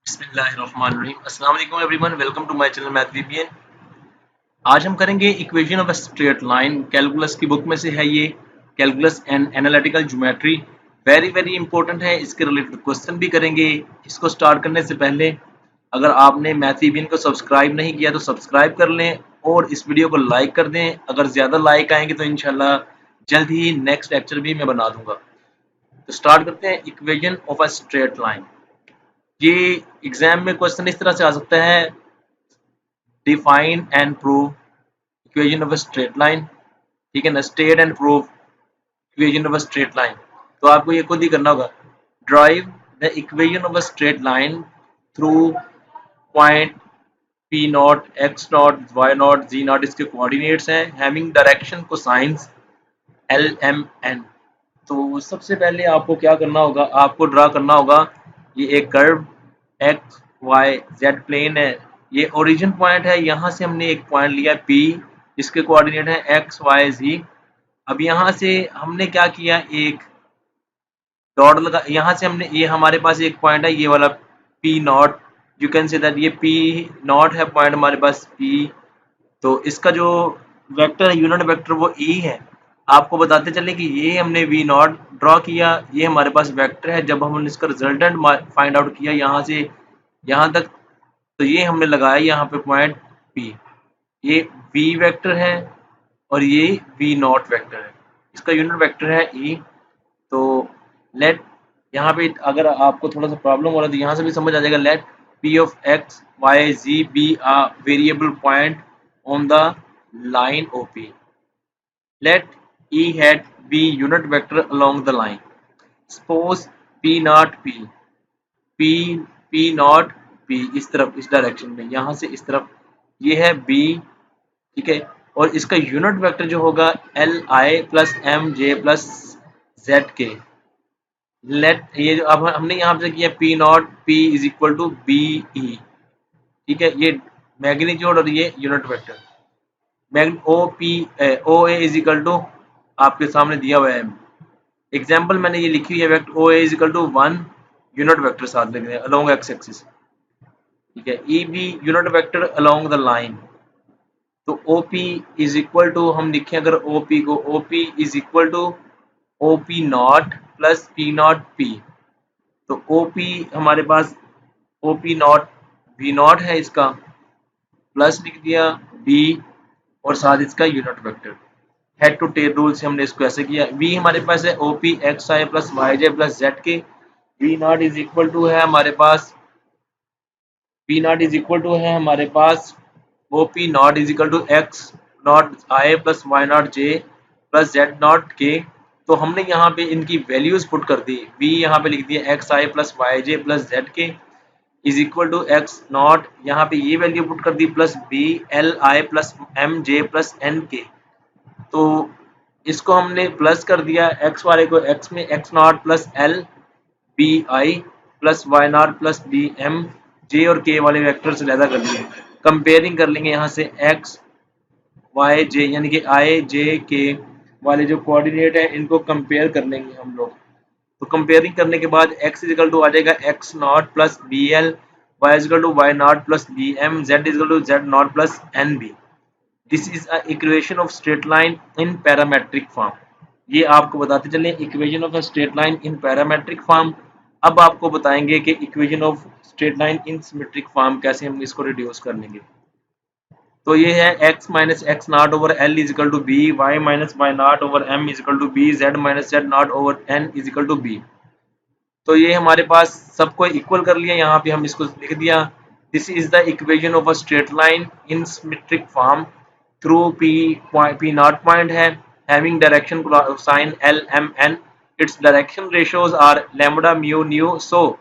बिस्मिल्लाहिर्रहमानिर्रहीम। अस्सलाम वालेकुम everyone, welcome to my channel math VPN. आज हम करेंगे equation of a straight line. Calculus की बुक में से है ये, calculus and analytical geometry. Very very important है, इसके रिलेटेड क्वेश्चन भी करेंगे। इसको स्टार्ट करने से पहले अगर आपने मैथ वीपीएन को सब्सक्राइब नहीं किया तो सब्सक्राइब कर लें और इस वीडियो को लाइक कर दें। अगर ज़्यादा लाइक आएंगे तो इंशाल्लाह जल्द ही नेक्स्ट लेक्चर भी मैं बना दूंगा। तो स्टार्ट करते हैं। Equation of a straight line, ये एग्जाम में क्वेश्चन इस तरह से आ सकता है, define and prove equation of a straight line. ठीक है ना, state and prove equation of a straight line. तो आपको ये खुद ही करना होगा। Drive the equation of a straight line through point P not, X not, Y not, Z not, इसके कोऑर्डिनेट्स हैं, having direction cosines L M N. तो सबसे पहले आपको क्या करना होगा, आपको ड्रा करना होगा ये एक curve X Y Z plane है। ये ओरिजिन पॉइंट है, यहाँ से हमने एक पॉइंट लिया पी, जिसके कोऑर्डिनेट है एक्स वाई जी। अब यहाँ से हमने क्या किया, एक डॉट लगा। यहाँ से हमने, ये हमारे पास एक पॉइंट है ये वाला P not, you can say that ये पी नॉट है पॉइंट हमारे पास पी। तो इसका जो वेक्टर है, यूनिट वेक्टर, वो ई है। आपको बताते चले कि ये हमने वी नॉट ड्रॉ किया, ये हमारे पास वेक्टर है। जब हमने इसका रिजल्टेंट फाइंड आउट किया यहाँ से यहाँ तक, तो ये हमने लगाया यहाँ पे पॉइंट पी। ये वी वेक्टर है और ये वी नॉट वेक्टर है, इसका यूनिट वेक्टर है ई। तो लेट, यहाँ पे अगर आपको थोड़ा सा प्रॉब्लम हो रहा है तो यहाँ से भी समझ आ जाएगा। Let P of X Y Z be a variable point on the line OP. Let E hat be unit vector along the line. Suppose P naught P, P P naught P इस तरफ, इस direction में, यहाँ से इस तरफ ये है B। ठीक है, और इसका यूनिट वेक्टर जो होगा L I plus M J plus Z K. Let ये जो अब हमने यहाँ पे किया P not P is equal to B E. ठीक है, ये मैग्नीट्यूड और ये unit vector. O A is equal to आपके सामने दिया हुआ है एग्जाम्पल, मैंने ये लिखी हुई है vector O A is equal to 1, unit vector साथ लिख रहे हैं अलोंग एक्स एक्सिस। ठीक है, E B unit vector along the line. तो O P is equal to, हम लिखें अगर ओ पी को, O P is equal to O P not plus P not P. तो ओ पी हमारे पास O P not V not है, इसका प्लस लिख दिया बी और साथ इसका unit vector. Head to tail rule से हमने इसको ऐसे किया। वी हमारे पास है O P X I plus Y J plus Z K. V not is equal to है हमारे पास, V not is equal to है हमारे पास O P not is equal to X not I plus Y not J plus Z not K. तो हमने यहाँ पे इनकी वैल्यूज पुट कर दी। वी यहाँ पे लिख दिया X I plus Y J plus Z K is equal to X not, यहाँ पे ये वैल्यू पुट कर दी, plus B L I plus M J plus N K. तो इसको हमने प्लस कर दिया, एक्स वाले को एक्स में X not plus L B I plus Y not plus B M J और के वाले वेक्टर से अलग कर दिए। कंपेयरिंग कर लेंगे यहाँ से एक्स वाई जे, यानी कि आई जे के वाले जो कोऑर्डिनेट है इनको कंपेयर कर लेंगे हम लोग। तो कंपेयरिंग करने के बाद x इजिकल टू आ जाएगा X not plus B L, Y is equal to Y not plus B M, Z is equal to Z not plus N B. This is a equation of straight line in parametric form. ये आपको बताते चले equation of a straight line in parametric form. अब आपको बताएंगे कि equation of straight line in symmetric form कैसे हम इसको रिड्यूस कर लेंगे। तो ये है x minus X not over L is equal to B, Y minus Y not over M is equal to B, Z minus Z not over N is equal to B. तो ये हमारे पास सबको equal कर लिया, यहाँ पे हम इसको लिख दिया। This is the equation of a straight line in symmetric form through P not point है, having direction sine L M N. Its direction ratios are lambda mu nu. So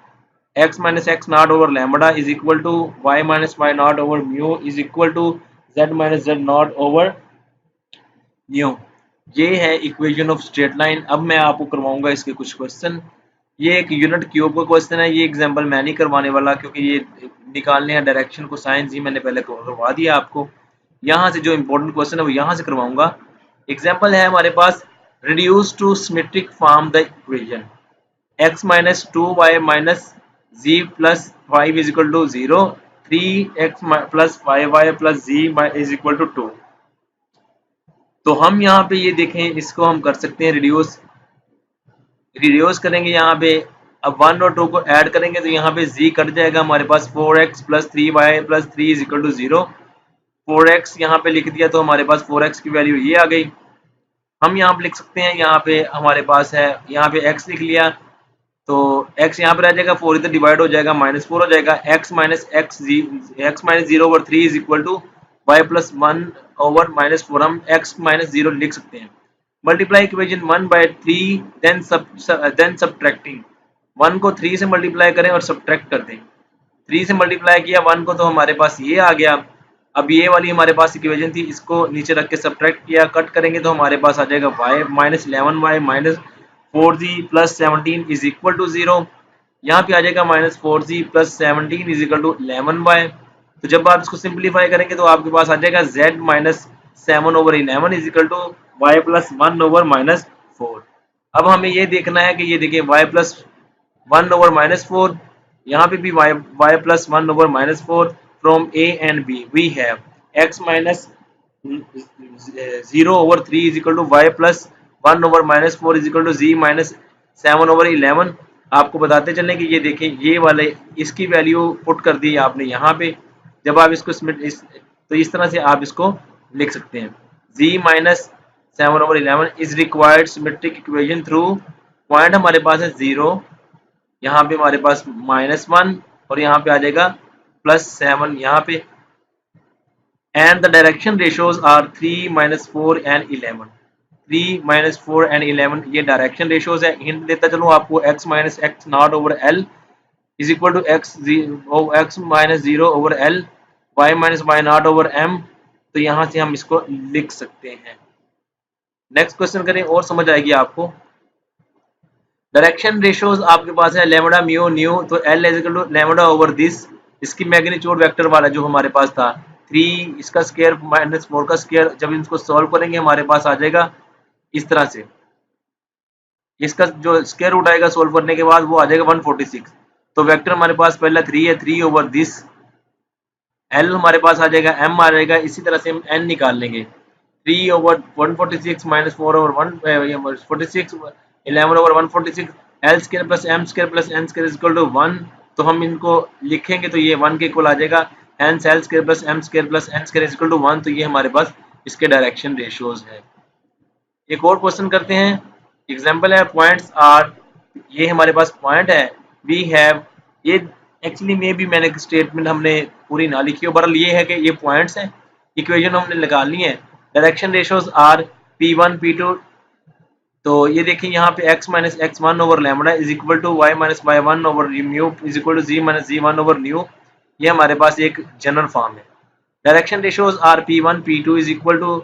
x minus x naught over lambda is equal to y minus y naught over mu is equal to z minus z naught over new. ये है equation of straight line. अब मैं आपको करवाऊंगा इसके कुछ question. ये एक यूनिट क्यूब का क्वेश्चन है, ये एग्जांपल मैं नहीं करवाने वाला क्योंकि ये निकालने हैं डायरेक्शन को साइंस ही मैंने पहले करवा दिया आपको। यहाँ से जो इंपॉर्टेंट क्वेश्चन है वो यहाँ से करवाऊंगा। एग्जाम्पल है हमारे पास, reduce to symmetric form the equation x minus two Y minus z plus 5 is equal to 0, 3x plus 5y plus z is equal to 2। तो हम यहाँ पे ये देखें, इसको हम कर सकते हैं रिड्यूस। रिड्यूस करेंगे यहाँ पे, अब 1 और 2 को ऐड करेंगे तो यहाँ पे z कट जाएगा, हमारे पास 4x plus 3y plus 3 is equal to 0। 4x यहाँ पे लिख दिया तो हमारे पास 4x की वैल्यू ये आ गई। हम यहाँ पे लिख सकते हैं, यहाँ पे हमारे पास है, यहाँ पे x लिख लिया तो x यहाँ पे रह जाएगा, 4 इधर डिवाइड हो जाएगा, -4 हो जाएगा। x minus zero over 3 is equal to y plus 1 over -4। हम x माइनस 0 लिख सकते हैं। Multiply equation 1 by 3 then subtracting. 1 को 3 से मल्टीप्लाई करें और सब्ट्रैक्ट कर दें। 3 से मल्टीप्लाई किया 1 को तो हमारे पास ये आ गया। अब ये वाली हमारे पास इक्वेशन थी, इसको नीचे रख के सब्ट्रैक्ट किया, कट करेंगे तो हमारे पास आ जाएगा y minus 11y minus 4z plus 17 is equal to 0। यहाँ पे आ जाएगा -4z plus 17 is equal to 11y। तो जब आप इसको सिंप्लीफाई करेंगे तो आपके पास आ जाएगा z minus 7 over 11 is equal to y plus 1 over -4। अब हमें ये देखना है कि ये देखिए y प्लस 1 ओवर -4, यहाँ पे भी y plus 1 over -4 from a and b we have x minus 0 over 3 is equal to y plus 1 over -4 is equal to z minus 7 over 11। आपको बताते चलें कि ये देखें, ये वाले इसकी वैल्यू पुट कर दी आपने यहाँ पे। जब आप इसको तो इस तरह से आप इसको लिख सकते हैं, z minus 7 over 11 is required symmetric equation through, point हमारे पास है 0, यहाँ पे हमारे पास -1 और यहाँ पे आ जाएगा +7 यहाँ पे, and the direction ratios are 3 -4 and 11। 3 -4 and 11 ये डायरेक्शन रेशियोज है। हिंट देता चलूँ आपको, x minus X not over L is equal to x minus 0 over एल, y minus Y not over m। तो यहाँ से हम इसको लिख सकते हैं। नेक्स्ट क्वेश्चन करें और समझ आएगी आपको। डायरेक्शन रेशियोज आपके पास है लेमडा म्यू न्यू, तो L is equal to lambda over this, इसकी मैग्नीट्यूड वेक्टर वाला जो हमारे पास था 3, इसका स्क्वायर -4 का स्क्वायर। जब इसको सॉल्व करेंगे हमारे पास आ जाएगा इस तरह से, इसका जो स्क्वायर रूट आएगा सॉल्व करने के बाद वो आ जाएगा 146। तो वेक्टर हमारे पास पहला 3 है, 3 ओवर दिस, एल हमारे पास आ जाएगा, एम आ जाएगा। इसी तरह से हम एन निकाल लेंगे, 3 over 146 minus 4 over 146 11 over 146, L square plus M square plus N square is equal to 1। तो हम इनको लिखेंगे तो ये 1 के इक्वल आ जाएगा, hence L square plus M square plus N square is equal to 1। तो ये हमारे पास इसके डायरेक्शन रेशियोज है। एक और क्वेश्चन करते हैं। एग्जांपल है पॉइंट्स आर, ये हमारे पास पॉइंट है, वी हैव, ये एक्चुअली में भी मैंने स्टेटमेंट हमने पूरी ना लिखी हो, बहरहाल ये है कि ये पॉइंट्स हैं, इक्वेशन हमने निकालनी है। Direction ratios are P1 P2, तो ये देखिए यहाँ पे x minus x1 over lambda is equal to y minus y1 over mu is equal to z minus z1 over nu. ये हमारे पास एक जनरल फॉर्म है। Direction ratios are P1 P2 is equal to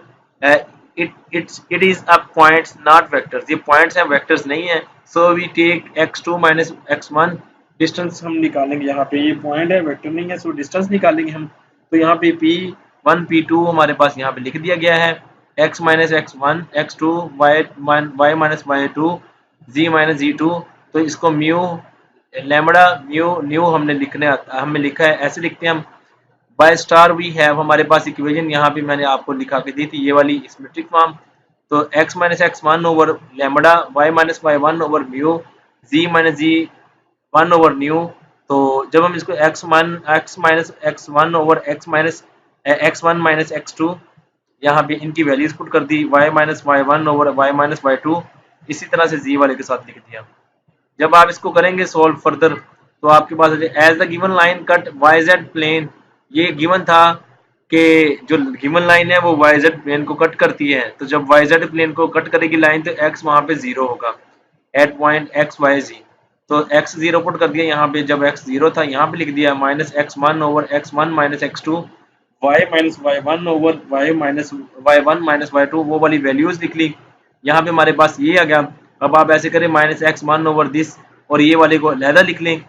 it is a points not vectors, ये points हैं, vectors नहीं है। So we take x2 minus x1, distance हम निकालेंगे, यहाँ पे ये पॉइंट है, वेक्टर नहीं है, सो डिस्टेंस निकालेंगे हम। तो यहाँ पे P1 P2 हमारे पास यहाँ पे लिख दिया गया है, x minus x1 x2 y minus y2 z minus z2। तो इसको म्यू लैम्बडा म्यू न्यू हमने लिखा है, ऐसे लिखते हैं हम। बाय स्टार वी हैव, हमारे पास इक्वेशन यहाँ पे मैंने आपको लिखा के दी थी, ये वाली सिमेट्रिक फॉर्म। तो x minus x1 over lambda, y minus y1 over mu, z minus z1 over new. तो जब हम इसको x minus x1 over x1 minus x2, यहाँ पे इनकी वैल्यूज पुट कर दी, y minus y1 over y minus y2, इसी तरह से z वाले के साथ लिख दिया। जब आप इसको करेंगे सॉल्व फर्दर तो आपके पास as the given line cut YZ plane, ये गिवन था कि जो गिवन लाइन है वो YZ प्लेन को कट करती है। तो जब YZ प्लेन को कट करेगी लाइन तो x वहां पे 0 होगा एट पॉइंट XYZ। तो x 0 पुट कर दिया यहाँ पे, जब x 0 था यहाँ पे लिख दिया minus x1 over x1 minus x2 y minus y1 over y minus y1 minus y2, वो वाली वैल्यूज लिख ली। यहाँ पे हमारे पास ये आ गया। अब आप ऐसे करें माइनस x1 ओवर दिस और ये वाले को अलहदा लिख लें,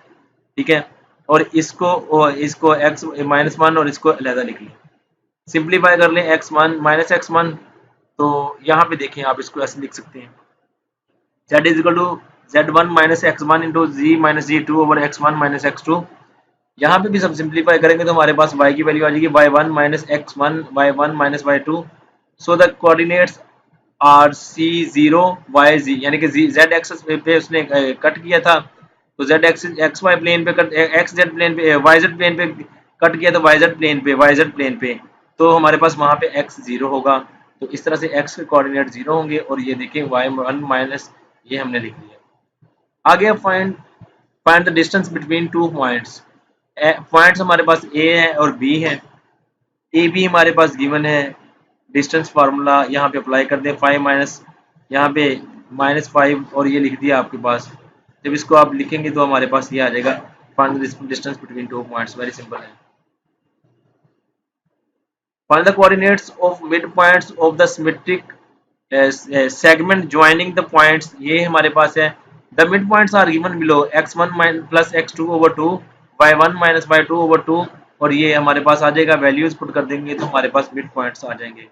ठीक है, और इसको x माइनस 1 और इसको अलहदा लिख लें। सिंप्लीफाई कर लें x1 माइनस x1, तो यहाँ पे देखें आप इसको ऐसे लिख सकते हैं, z is equal to z1 minus x1 into Z minus जी2 ओवर x1 माइनस x2। यहाँ पे भी सब सिंप्लीफाई करेंगे तो हमारे पास y की वैल्यू आ जाएगी y1 minus x1 y1 minus y2। So the coordinates are C zero Y G, यानी कि जेड एक्सेस पे उसने कट किया था, तो Z axis X Y plane पे कट, एक्स जेड प्लेन पे वाई जेड प्लेन पे कट किया, तो वाई जेड प्लेन पे तो हमारे पास वहाँ पे एक्स जीरो होगा। तो इस तरह से एक्स के कोऑर्डिनेट जीरो होंगे और ये देखिए वाई वन माइनस ये हमने लिख लिया। आगे find find the distance between two points. Points हमारे पास ए है और बी है। ए बी हमारे पास गिवन है, डिस्टेंस फार्मूला यहाँ पे अप्लाई कर दें, 5 माइनस यहाँ पे -5 और ये लिख दिया आपके पास। जब इसको आप लिखेंगे तो हमारे पास ये आ जाएगा find the distance between two points. Very simple है। Find the coordinates of mid points of the symmetric segment joining the points. ये हमारे पास है, the mid points are given below x1 plus x2 over 2 y1 minus y2 over 2 और ये हमारे पास आ जाएगा, वैल्यूज पुट कर देंगे तो हमारे पास मिड पॉइंट्स आ जाएंगे।